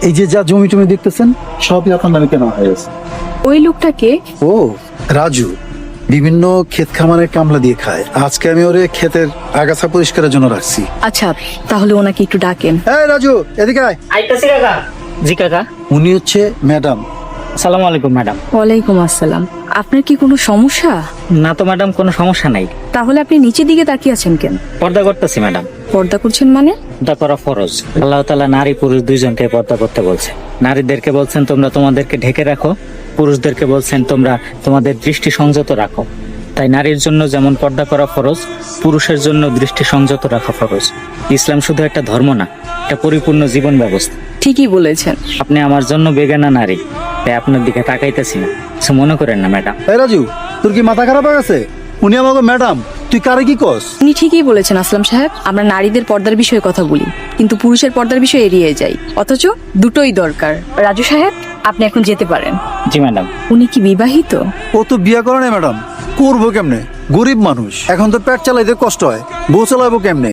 এই যে যা জমি টমি দেখতেছেন সবই আপনার নামে কেনা হয়ে গেছে। ওই লোকটাকে? ও রাজু, বিভিন্ন ক্ষেত খামারে কামলা দিয়ে খায়। আজকে আমি ওরে ক্ষেতের আগাছা পরিষ্কারের জন্য রাখছি। আচ্ছা, তাহলে ওনাকে একটু ডাকেন। এই রাজু, এদিকে আয়। আইতাছি কাকা। জি কাকা। উনি হচ্ছে ম্যাডাম। আসসালামু আলাইকুম ম্যাডাম। ওয়ালাইকুম আসসালাম। আপনার কি কোনো সমস্যা? না তো ম্যাডাম, কোনো সমস্যা নাই। তাহলে আপনি নিচের দিকে তাকিয়ে আছেন কেন? পর্দা করতেছি ম্যাডাম। পর্দা করছেন মানে? পর্দা করা ফরজ। আল্লাহ তাআলা নারী পুরুষ দুইজনকে পর্দা করতে বলছে। নারীদেরকে বলছেন তোমরা তোমাদেরকে ঢেকে রাখো, পুরুষদেরকে বলছেন তোমরা তোমাদের দৃষ্টি সংযত রাখো। তাই নারীর জন্য যেমন পর্দা করা ফরজ, পুরুষের জন্য দৃষ্টি সংযত রাখা ফরজ। ইসলাম শুধু একটা ধর্ম না, একটা পরিপূর্ণ জীবন ব্যবস্থা। ঠিকই বলেছেন। আপনি আমার জন্য বেগানা নারী, তাই আপনার দিকে তাকাইতেছি না, কিছু মনে করেন না ম্যাডাম। এই রাজু, তোর কি মাথা খারাপ হয়ে গেছে? উনি আমাকে ম্যাডাম, তুই কারে কি কস? উনি ঠিকই বলেছেন আসলাম সাহেব। আমরা নারীদের পর্দার বিষয়ে কথা বলি, কিন্তু পুরুষের পর্দার বিষয়ে এড়িয়ে যাই, অথচ দুটোই দরকার। রাজু সাহেব, আপনি এখন যেতে পারেন। জি ম্যাডাম। উনি কি বিবাহিত? ও তো বিয়ে করে না ম্যাডাম, করবো কেমনে? গরিব মানুষ, এখন তো পেট চালাইতে কষ্ট হয়, বউ চালাবো কেমনে?